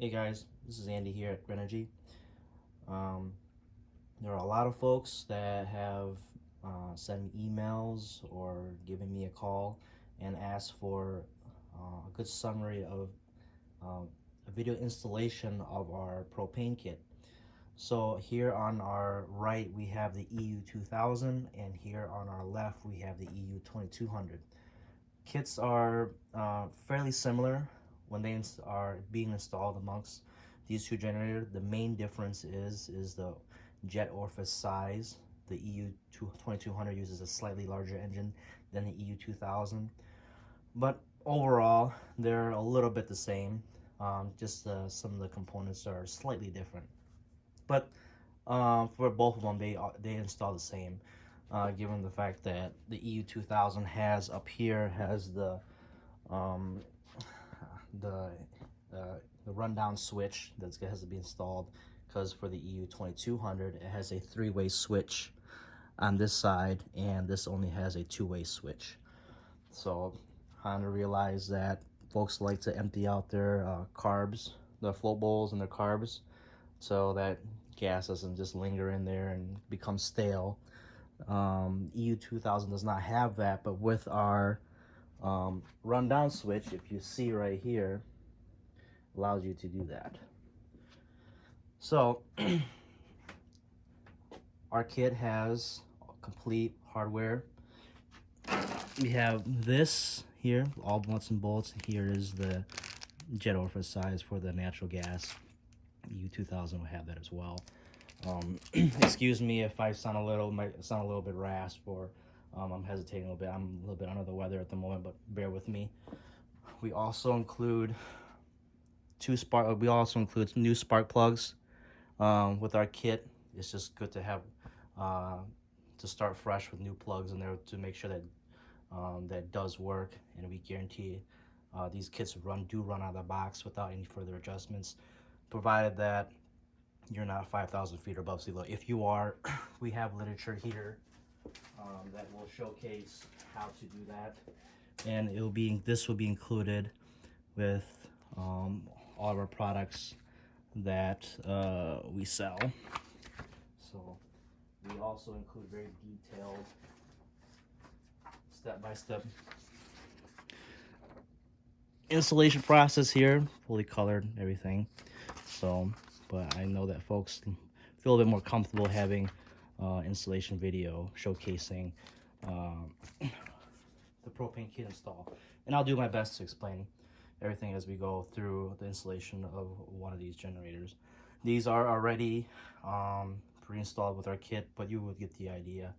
Hey guys, this is Andy here at Grenergy. Um, there are a lot of folks that have sent me emails or given me a call and asked for a good summary of a video installation of our propane kit. So here on our right we have the EU2000, and here on our left we have the EU2200. Kits are fairly similar when they are being installed amongst these two generators. The main difference is the jet orifice size. The EU2200 uses a slightly larger engine than the EU2000, but overall they're a little bit the same. Just some of the components are slightly different, but for both of them they install the same. Given the fact that the EU2000 has up here has um, the the rundown switch that has to be installed, because for the EU2200 it has a three-way switch on this side and this only has a two-way switch. So Honda realized that folks like to empty out their carbs, their float bowls and their carbs, so that gas doesn't just linger in there and become stale. EU2000 does not have that, but with our rundown switch, if you see right here, allows you to do that. So our kit has complete hardware. We have this here, all nuts and bolts. Here is the jet orifice size for the natural gas. EU2000 will have that as well. Excuse me if I might sound a little bit rasp, or I'm hesitating a little bit. I'm a little bit under the weather at the moment, but bear with me. We also include new spark plugs with our kit. It's just good to have to start fresh with new plugs in there to make sure that that does work, and we guarantee these kits do run out of the box without any further adjustments, provided that you're not 5,000 feet above sea level. If you are, we have literature here that will showcase how to do that, and this will be included with all of our products that we sell. So we also include very detailed step-by-step installation process here, fully colored, everything. So, but I know that folks feel a bit more comfortable having installation video showcasing the propane kit install, and I'll do my best to explain everything as we go through the installation of one of these generators. These are already pre-installed with our kit, but you will get the idea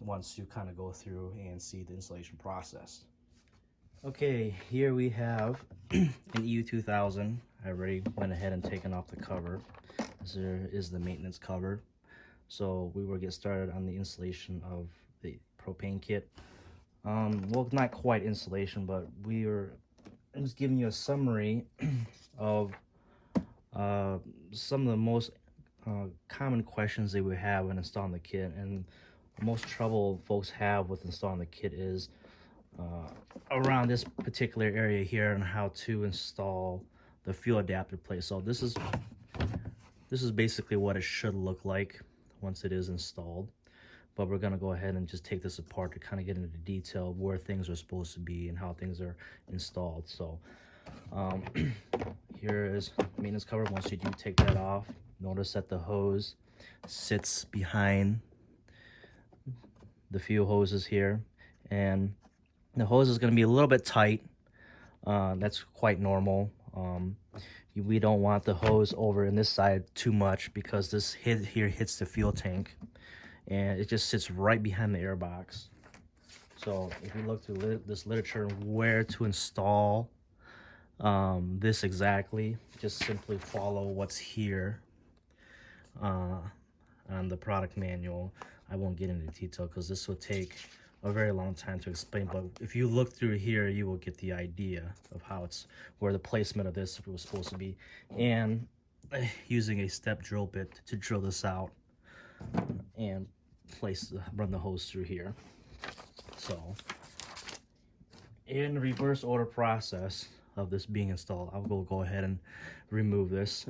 once you kind of go through and see the installation process. Okay, here we have an EU2000. I already went ahead and taken off the cover. This is the maintenance cover. So we will get started on the installation of the propane kit. Well, not quite installation, but I'm just giving you a summary of some of the most common questions they would have when installing the kit. And the most trouble folks have with installing the kit is around this particular area here, and how to install the fuel adapter plate. So this is basically what it should look like once it is installed, but we're going to go ahead and just take this apart to kind of get into the detail of where things are supposed to be and how things are installed. So here is maintenance cover. Once you do take that off, notice that the hose sits behind the fuel hoses here, and the hose is going to be a little bit tight. That's quite normal. We don't want the hose over in this side too much, because this here hits the fuel tank and it just sits right behind the air box. So if you look through this literature where to install this exactly, just simply follow what's here on the product manual. I won't get into detail because this will take a very long time to explain, but if you look through here, you will get the idea of where the placement of this was supposed to be, and using a step drill bit to drill this out and run the hose through here. So in reverse order process, of this being installed. I'll go ahead and remove this.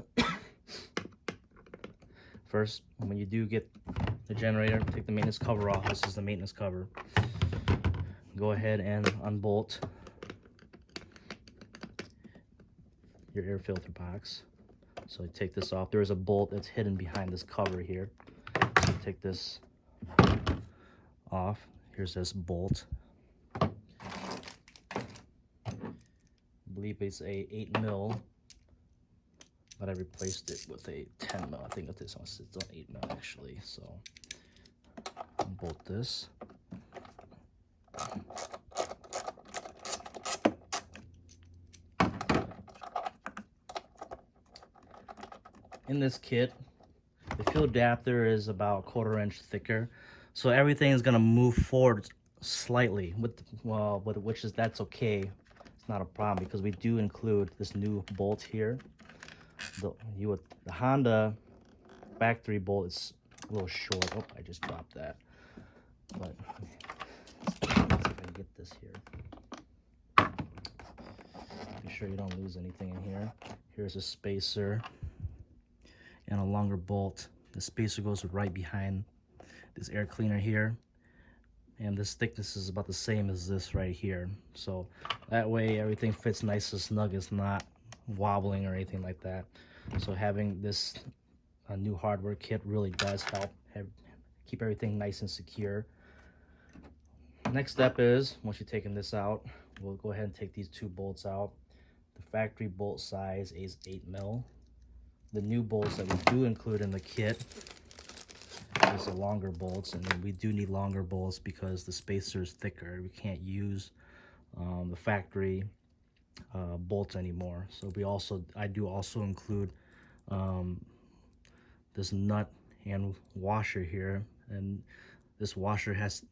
First, when you do get the generator, take the maintenance cover off. This is the maintenance cover. Go ahead and unbolt your air filter box. So you take this off. There is a bolt that's hidden behind this cover here. So take this off. Here's this bolt. I believe it's a 8mm, but I replaced it with a 10mm. I think that this one sits on 8mm actually. So unbolt this. In this kit, the fuel adapter is about 1/4 inch thicker, so everything is gonna move forward slightly. That's okay. It's not a problem because we do include this new bolt here. The Honda factory bolt is a little short. Oh, I just dropped that. But let's see if I can get this here. Be sure you don't lose anything in here. Here's a spacer and a longer bolt. The spacer goes right behind this air cleaner here, and this thickness is about the same as this right here, so that way everything fits nice and snug. It's not wobbling or anything like that. So having this new hardware kit really does help keep everything nice and secure. Next step is, once you've taken this out, we'll go ahead and take these two bolts out. The factory bolt size is 8mm. The new bolts that we do include in the kit is the longer bolts, and we do need longer bolts because the spacer is thicker. We can't use the factory bolts anymore. So I do also include this nut and washer here, and this washer has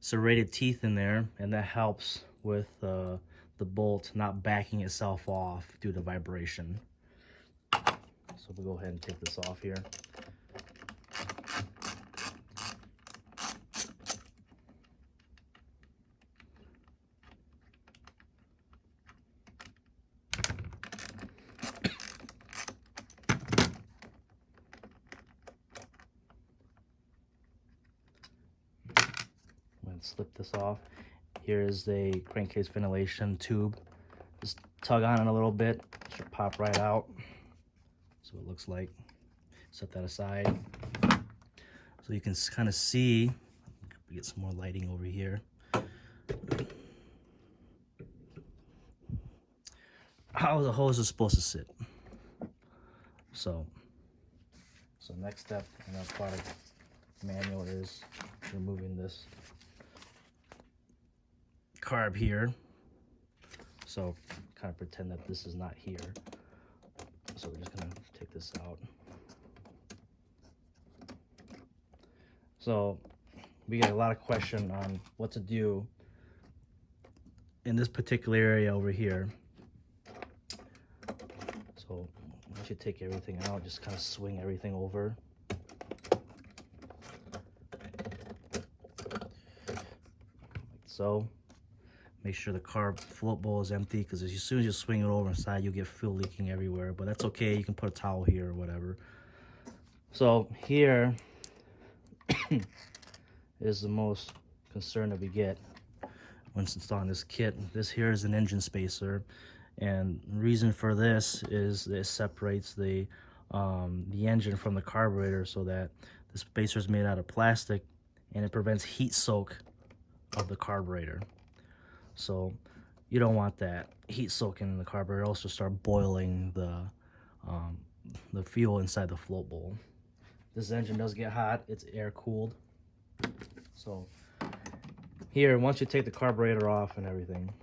serrated teeth in there, and that helps with the bolt not backing itself off due to vibration. So we'll go ahead and take this off here. I'm going to slip this off. Here is the crankcase ventilation tube. Just tug on it a little bit. It should pop right out. So it looks like. Set that aside. So you can kind of see, get some more lighting over here, how the hose is supposed to sit. So next step in our product manual is removing this carb here. So kind of pretend that this is not here. So we're just gonna take this out. So we get a lot of question on what to do in this particular area over here. So once you take everything out, just kind of swing everything over. Like so. Make sure the carb float bowl is empty, because as soon as you swing it over inside, you'll get fuel leaking everywhere. But that's okay, you can put a towel here or whatever. So here is the most concern that we get when installing this kit. This here is an engine spacer, and the reason for this is it separates the engine from the carburetor, so that the spacer is made out of plastic and it prevents heat soak of the carburetor. So you don't want that heat soaking in the carburetor. Also start boiling the fuel inside the float bowl. This engine does get hot. It's air cooled. So here, once you take the carburetor off and everything,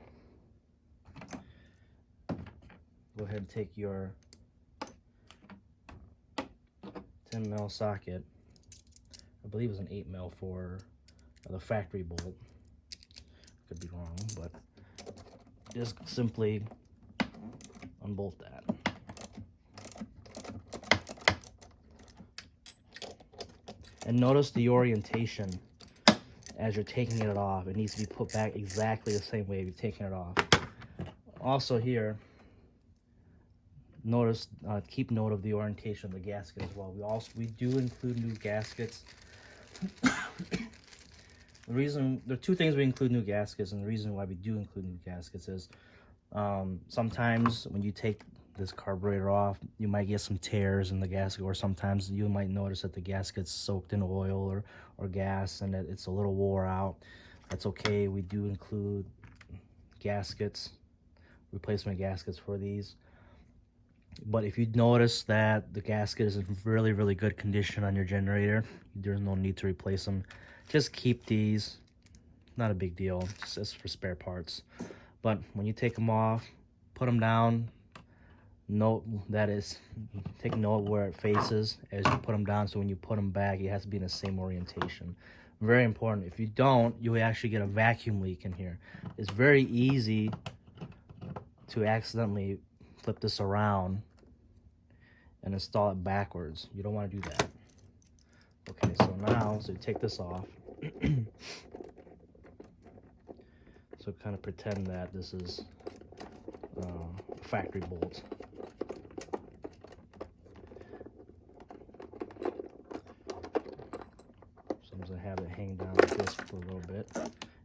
go ahead and take your 10mm socket. I believe it's an 8mm for the factory bolt. Could be wrong, but just simply unbolt that. And notice the orientation as you're taking it off. It needs to be put back exactly the same way you're taking it off. Also here, notice, keep note of the orientation of the gasket as well. We do include new gaskets. There are two things we include new gaskets, and the reason why we do include new gaskets is sometimes when you take this carburetor off, you might get some tears in the gasket, or sometimes you might notice that the gasket's soaked in oil or gas and that it's a little wore out. That's okay. We do include gaskets, replacement gaskets for these. But if you notice that the gasket is in really, really good condition on your generator, there's no need to replace them. Just keep these. Not a big deal, just for spare parts. But when you take them off, put them down. Take note where it faces as you put them down, so when you put them back, it has to be in the same orientation. Very important. If you don't, you will actually get a vacuum leak in here. It's very easy to accidentally flip this around and install it backwards. You don't want to do that. Okay, so now, so you take this off. So kind of pretend that this is a factory bolt. So I'm going to have it hang down like this for a little bit.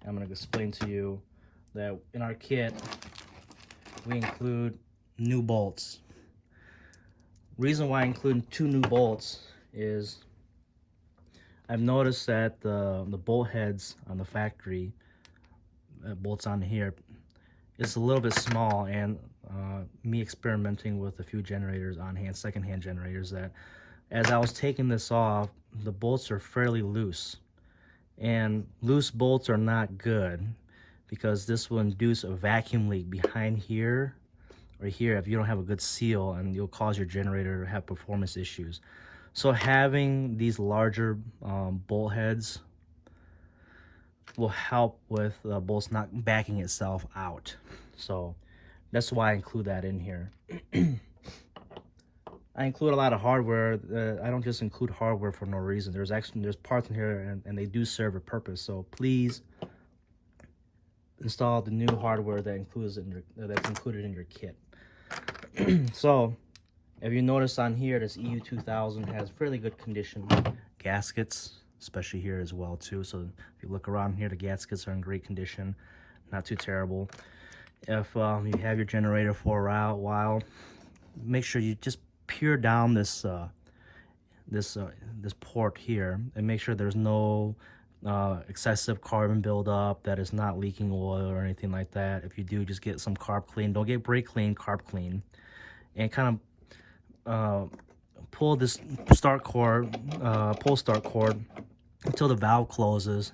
I'm going to explain to you that in our kit, we include new bolts. Reason why I include 2 new bolts is I've noticed that the bolt heads on the factory bolts on here, it's a little bit small, and me experimenting with a few generators on hand, secondhand generators, that as I was taking this off, the bolts are fairly loose, and loose bolts are not good because this will induce a vacuum leak behind here or here if you don't have a good seal, and you'll cause your generator to have performance issues. So having these larger bolt heads will help with bolts not backing itself out. So that's why I include that in here. I include a lot of hardware. I don't just include hardware for no reason. There's parts in here, and they do serve a purpose. So please install the new hardware that's included in your kit. So if you notice on here, this EU2000 has fairly good condition gaskets, especially here as well too. So if you look around here, the gaskets are in great condition, not too terrible. If you have your generator for a while, make sure you just peer down this port here and make sure there's no excessive carbon buildup, that is not leaking oil or anything like that. If you do, just get some carb clean. Don't get brake clean, carb clean, and kind of pull this start cord until the valve closes,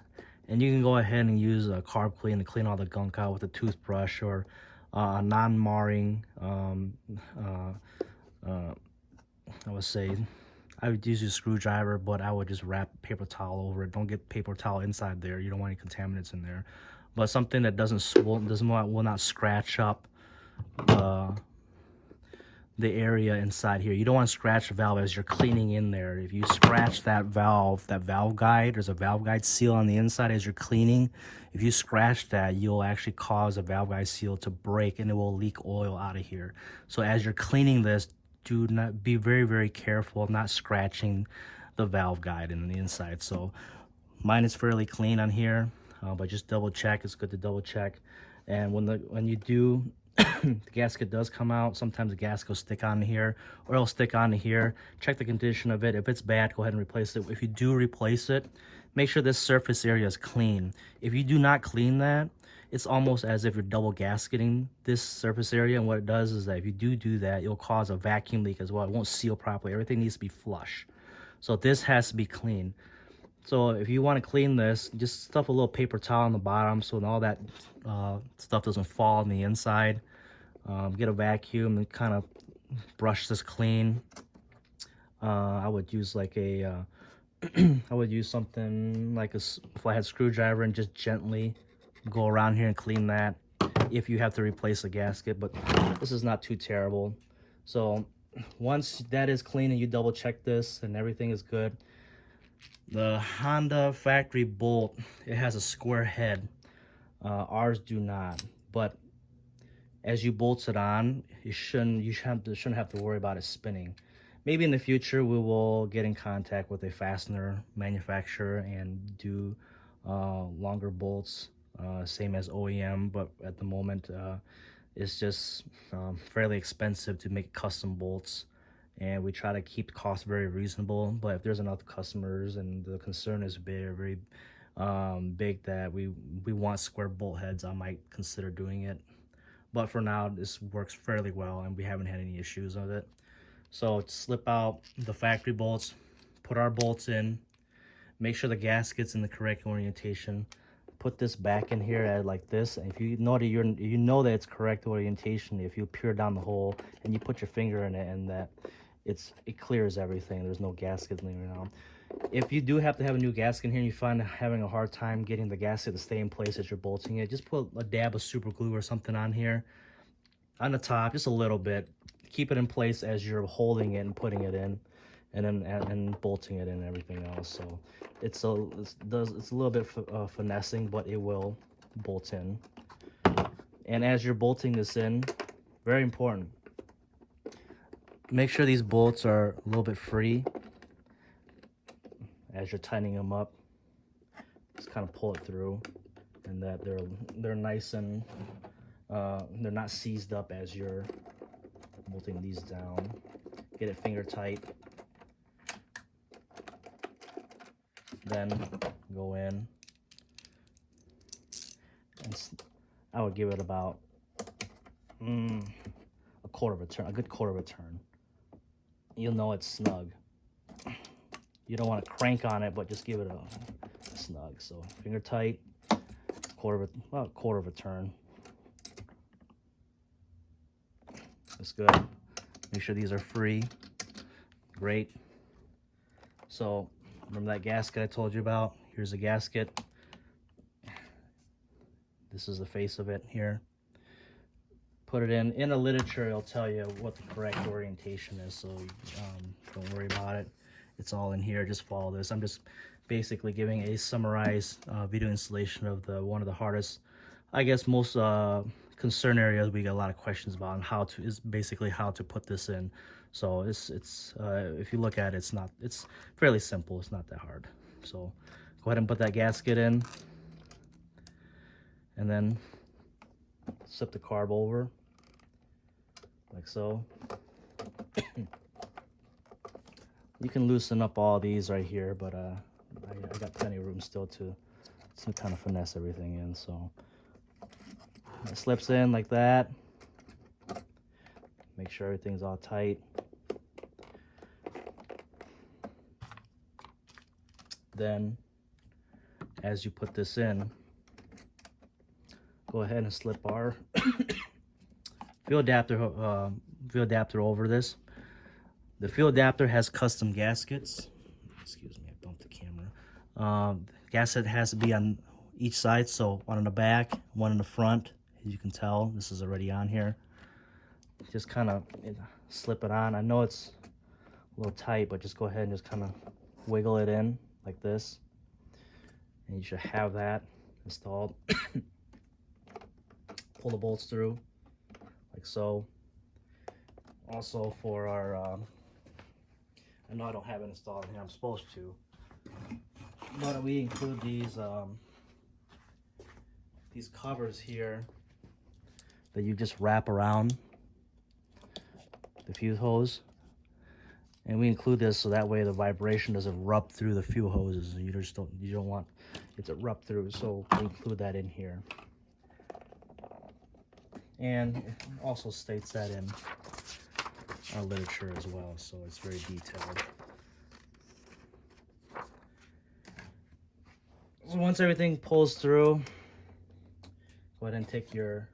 and you can go ahead and use a carb clean to clean all the gunk out with a toothbrush or a non-marring I would say, I would use a screwdriver, but I would just wrap paper towel over it. Don't get paper towel inside there. You don't want any contaminants in there. But something that will not scratch up the area inside here. You don't want to scratch the valve as you're cleaning in there. If you scratch that valve guide, there's a valve guide seal on the inside as you're cleaning. If you scratch that, you'll actually cause a valve guide seal to break, and it will leak oil out of here. So as you're cleaning this, do not be very, very careful of not scratching the valve guide in the inside. So mine is fairly clean on here, but just double check. It's good to double check. And when you do, the gasket does come out. Sometimes the gasket will stick on here, or it'll stick on here. Check the condition of it. If it's bad, go ahead and replace it. If you do replace it, make sure this surface area is clean. If you do not clean that, it's almost as if you're double gasketing this surface area, and what it does is that if you do that, it'll cause a vacuum leak as well. It won't seal properly. Everything needs to be flush. So this has to be clean. So if you want to clean this, just stuff a little paper towel on the bottom so all that stuff doesn't fall on the inside. Get a vacuum and kind of brush this clean. I would use like a I would use something like a flathead screwdriver and just gently go around here and clean that if you have to replace a gasket, but this is not too terrible. So once that is clean and you double check this and everything is good, the Honda factory bolt, it has a square head. Ours do not, but as you bolt it on, you shouldn't have to worry about it spinning. Maybe in the future we will get in contact with a fastener manufacturer and do longer bolts, same as OEM, but at the moment it's just fairly expensive to make custom bolts, and we try to keep costs very reasonable. But if there's enough customers and the concern is very big that we want square bolt heads, I might consider doing it. But for now, this works fairly well and we haven't had any issues with it. So slip out the factory bolts, put our bolts in, make sure the gasket's in the correct orientation, put this back in here at like this, and if you know that you know that it's correct orientation, if you peer down the hole and you put your finger in it, and that it clears everything, there's no gasket lingering around. If you do have to have a new gasket in here and you find having a hard time getting the gasket to stay in place as you're bolting it, just put a dab of super glue or something on here on the top, just a little bit. Keep it in place as you're holding it and putting it in, and then bolting it in and everything else. So it's a little bit finessing, but it will bolt in. And as you're bolting this in, very important, make sure these bolts are a little bit free. As you're tightening them up, just kind of pull it through, and that they're nice and they're not seized up as you're bolting these down. Get it finger tight, then go in, and I would give it about a quarter of a turn, a good quarter of a turn. You'll know it's snug. You don't want to crank on it, but just give it a snug. So finger tight, about a quarter of a turn. That's good. Make sure these are free. Great. So remember that gasket I told you about? Here's the gasket. This is the face of it here. Put it in. In the literature, it'll tell you what the correct orientation is, so don't worry about it. It's all in here. Just follow this. I'm just basically giving a summarized video installation of one of the hardest, I guess, most concern areas we get a lot of questions about, and how to put this in. So it's if you look at it, it's fairly simple. It's not that hard. So go ahead and put that gasket in, and then slip the carb over like so. You can loosen up all these right here, but I got plenty of room still to kind of finesse everything in. So it slips in like that. Make sure everything's all tight. Then, as you put this in, go ahead and slip our fuel adapter over this. The fuel adapter has custom gaskets. Excuse me, I bumped the camera. Gasket has to be on each side, so one on the back, one in the front. As you can tell, this is already on here. Just kind of slip it on. I know it's a little tight, but just go ahead and just kind of wiggle it in like this, and you should have that installed. Pull the bolts through like so. Also for our I know I don't have it installed here, I'm supposed to, but we include these covers here that you just wrap around the fuse hose, and we include this so that way the vibration doesn't rub through the fuel hoses. You don't want it to rub through, so we include that in here. And it also states that in our literature as well, so it's very detailed. So once everything pulls through, go ahead and take your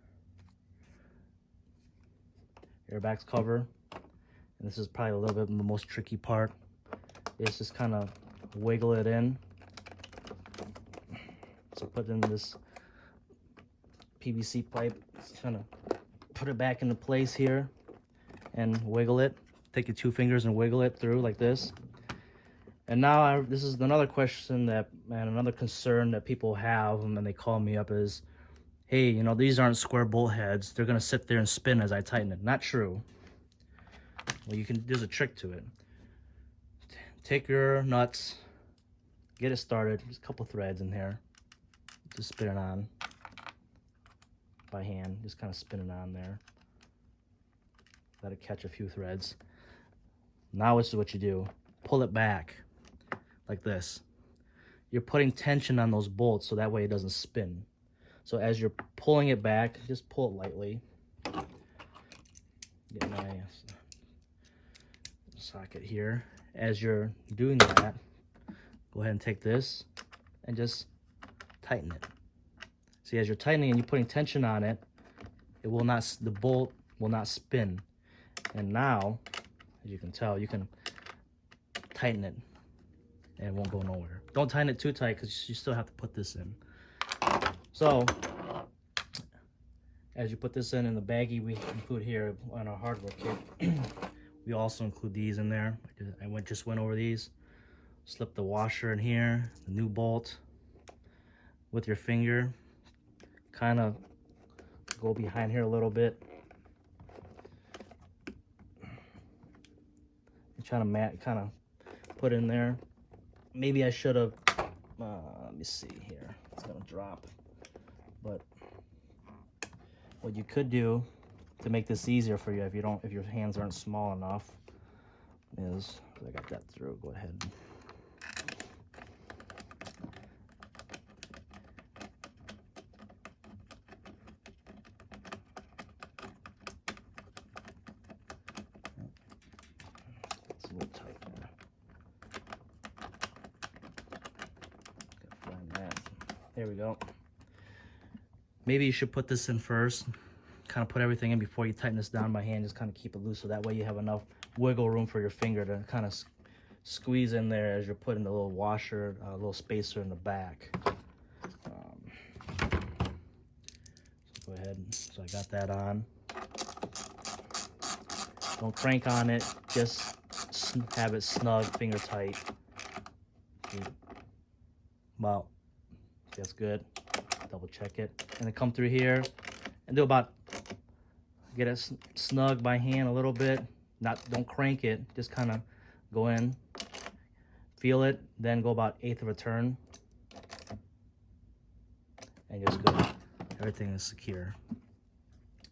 airbags cover, and this is probably a little bit the most tricky part, is just kind of wiggle it in. So put in this PVC pipe, just kind of put it back into place here and wiggle it. Take your two fingers and wiggle it through like this. And now this is another question and another concern that people have when they call me up is, hey, you know, these aren't square bolt heads, they're gonna sit there and spin as I tighten it. Not true. Well, there's a trick to it. Take your nuts, get it started, just a couple threads in here, just spin it on by hand, just kind of spin it on there. Let it catch a few threads. Now this is what you do. Pull it back like this. You're putting tension on those bolts so that way it doesn't spin. So as you're pulling it back, just pull it lightly. Get my socket here. As you're doing that, go ahead and take this and just tighten it. See, as you're tightening and you're putting tension on it, the bolt will not spin. And now, as you can tell, you can tighten it and it won't go nowhere. Don't tighten it too tight because you still have to put this in. So, as you put this in the baggie we include here on our hardware kit, we also include these in there. I just went over these. Slip the washer in here, the new bolt. With your finger, kind of go behind here a little bit. I'm trying to kind of put in there. Maybe I should have, let me see here. It's gonna drop. But what you could do to make this easier for you, if your hands aren't small enough, is I got that through. Go ahead. It's a little tight there. Gotta find that. There we go. Maybe you should put this in first, kind of put everything in before you tighten this down by hand. Just kind of keep it loose so that way you have enough wiggle room for your finger to kind of squeeze in there as you're putting the little washer, little spacer in the back. So go ahead. So I got that on. Don't crank on it, just have it snug, finger tight. Well, that's good. Double check it, and then come through here and do get it snug by hand a little bit. Don't crank it, just kind of go in, feel it, then go about 1/8 of a turn, and just go. Everything is secure.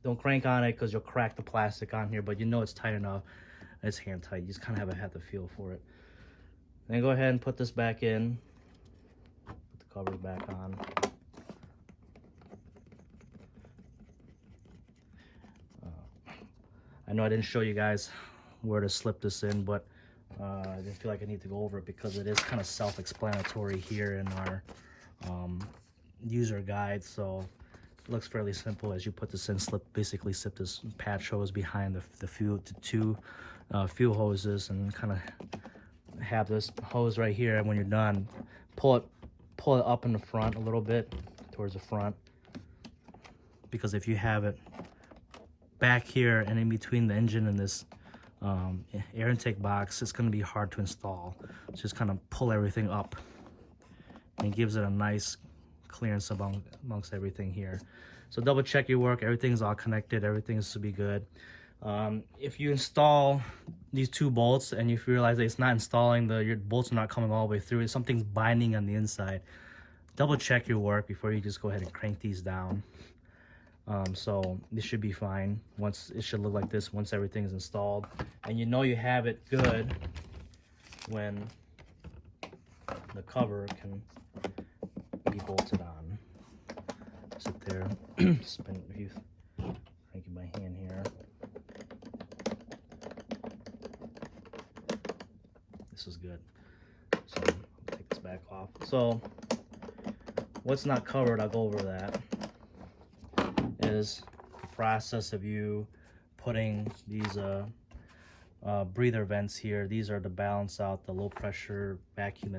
Don't crank on it because you'll crack the plastic on here, but you know it's tight enough. It's hand tight. You just kind of have to feel for it. Then go ahead and put this back in. Put the covers back on. I know I didn't show you guys where to slip this in, but I didn't feel like I need to go over it because it is kind of self-explanatory here in our user guide. So it looks fairly simple. As you put this in, basically slip this patch hose behind the two fuel hoses, and kind of have this hose right here. And when you're done, pull it up in the front a little bit towards the front, because if you have it back here and in between the engine and this air intake box, it's going to be hard to install. So just kind of pull everything up, and it gives it a nice clearance amongst everything here. So double check your work. Everything's all connected. Everything should be good. If you install these two bolts and you realize that it's not installing, your bolts are not coming all the way through, something's binding on the inside, double check your work before you just go ahead and crank these down. So this should be fine. It should look like this once everything is installed, and you know you have it good when the cover can be bolted on. Sit there, spin if you crank it by hand here. This is good. So I'll take this back off. So what's not covered, I'll go over that. Is the process of you putting these breather vents here. These are to balance out the low pressure vacuum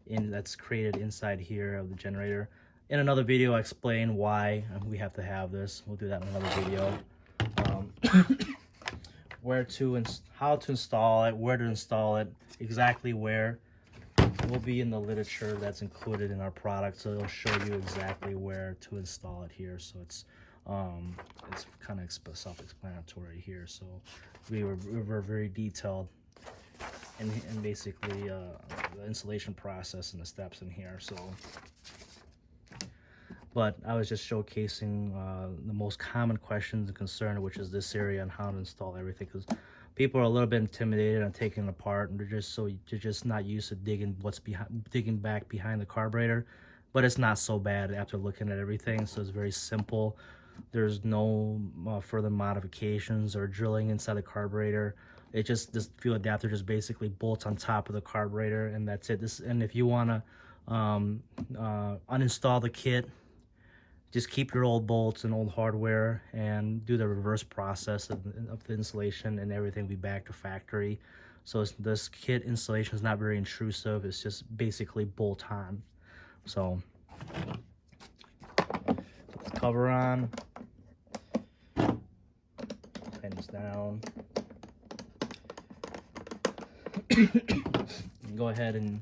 that's created inside here of the generator. In another video I explain why we have to have this. We'll do that in another video. How to install it, where to install it, exactly where. We'll will be in the literature that's included in our product, so it'll show you exactly where to install it here. So it's kind of self-explanatory here. So we were very detailed in basically the installation process and the steps in here. So, but I was just showcasing the most common questions and concern, which is this area and how to install everything, because people are a little bit intimidated on taking it apart, and they're just not used to digging back behind the carburetor. But it's not so bad after looking at everything. So it's very simple. There's no further modifications or drilling inside the carburetor. It just, this fuel adapter just basically bolts on top of the carburetor, and that's it. And if you want to uninstall the kit, just keep your old bolts and old hardware and do the reverse process of the installation, and everything will be back to factory. So this kit installation is not very intrusive. It's just basically bolt on. So put the cover on, tighten this down. Go ahead and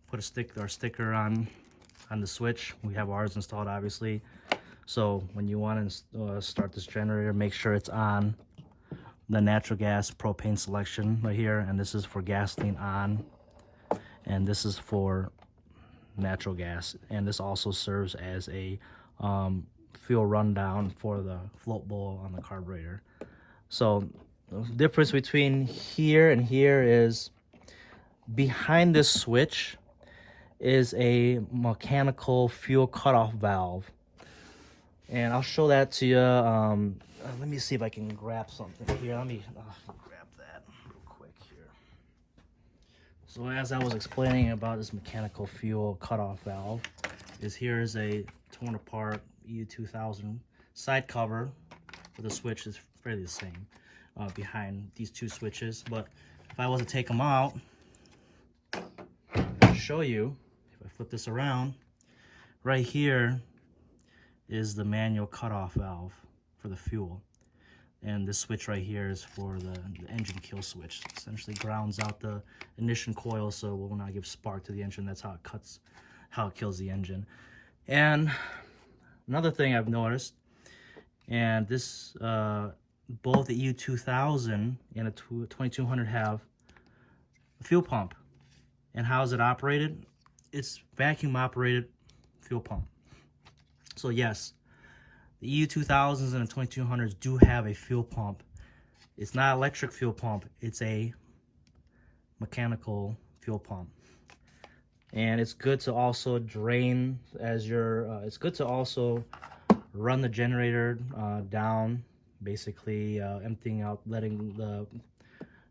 put a sticker on the switch. We have ours installed, obviously. So when you want to start this generator, make sure it's on the natural gas propane selection right here, and this is for gasoline on, and this is for natural gas, and this also serves as a fuel rundown for the float bowl on the carburetor. So the difference between here and here is behind this switch is a mechanical fuel cutoff valve, and I'll show that to you. Let me see if I can grab something here. Let me grab that real quick here. So as I was explaining about this mechanical fuel cutoff valve, here is a torn apart EU2000 side cover for the switch. Is fairly the same behind these two switches, but if I was to take them out, I'll show you. If I flip this around, right here is the manual cutoff valve for the fuel, and this switch right here is for the engine kill switch. Essentially grounds out the ignition coil, so it will not give spark to the engine. That's how it kills the engine. And another thing I've noticed, and this both the EU2000 and the 2200 have a fuel pump. And how is it operated? It's vacuum operated fuel pump. So yes, the EU2000s and the 2200s do have a fuel pump. It's not electric fuel pump, it's a mechanical fuel pump. And it's good to also drain as it's good to also run the generator down, basically emptying out, letting the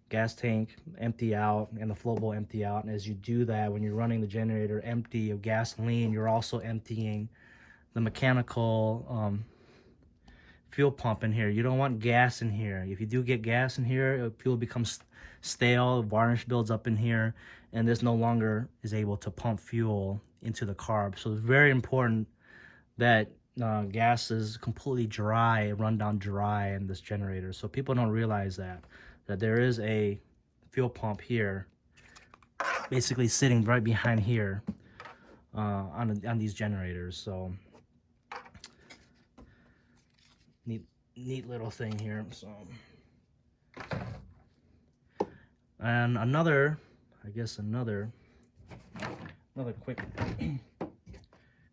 gas tank empty out and the flow bowl empty out. And as you do that, when you're running the generator empty of gasoline, you're also emptying the mechanical fuel pump in here. You don't want gas in here. If you do get gas in here, fuel becomes stale, varnish builds up in here, and this no longer is able to pump fuel into the carb. So it's very important that gas is completely dry, run down dry in this generator. So people don't realize that there is a fuel pump here, basically sitting right behind here on these generators. So neat little thing here. So, and another quick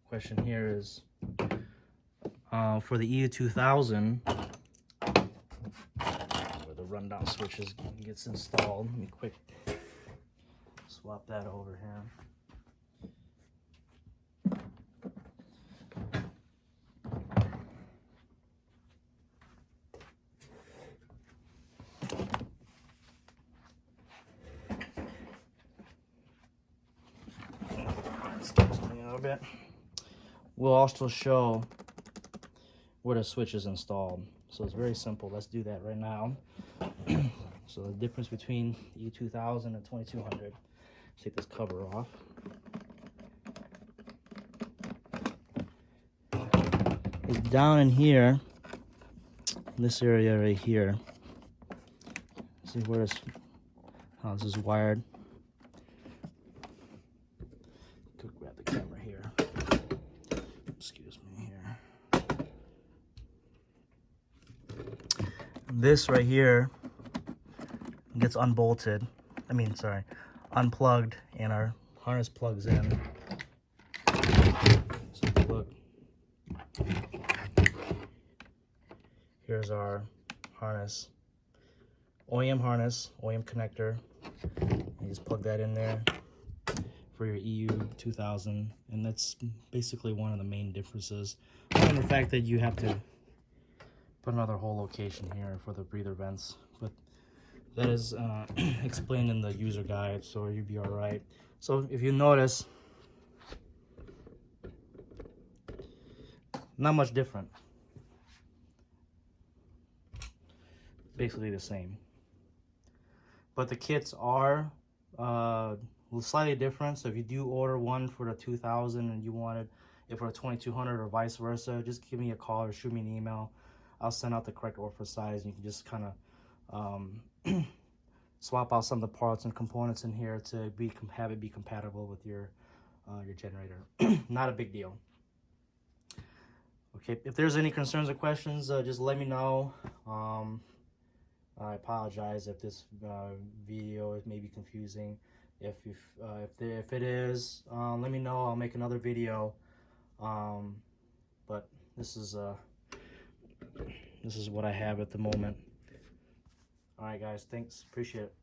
question here is for the EU2000, where the rundown switches gets installed. Let me quick swap that over here. Bit. We'll also show where the switch is installed. So it's very simple. Let's do that right now. So the difference between the E2000 and 2200. Take this cover off. It's down in here, in this area right here. See where how this is wired. this right here gets unbolted. Unplugged, and our harness plugs in. So look, here's our harness, OEM harness, OEM connector. You just plug that in there for your EU2000, and that's basically one of the main differences. And the fact that you have to put another whole location here for the breather vents, but that is explained in the user guide, so you'll be all right. So if you notice, not much different, basically the same, but the kits are slightly different. So if you do order one for the 2000 and you wanted it for a 2200 or vice versa, just give me a call or shoot me an email. I'll send out the correct order size, and you can just kind of swap out some of the parts and components in here to have it be compatible with your generator. Not a big deal. Okay, if there's any concerns or questions, just let me know. I apologize if this video is maybe confusing. If it is, let me know. I'll make another video. But this is what I have at the moment. All right, guys. Thanks. Appreciate it.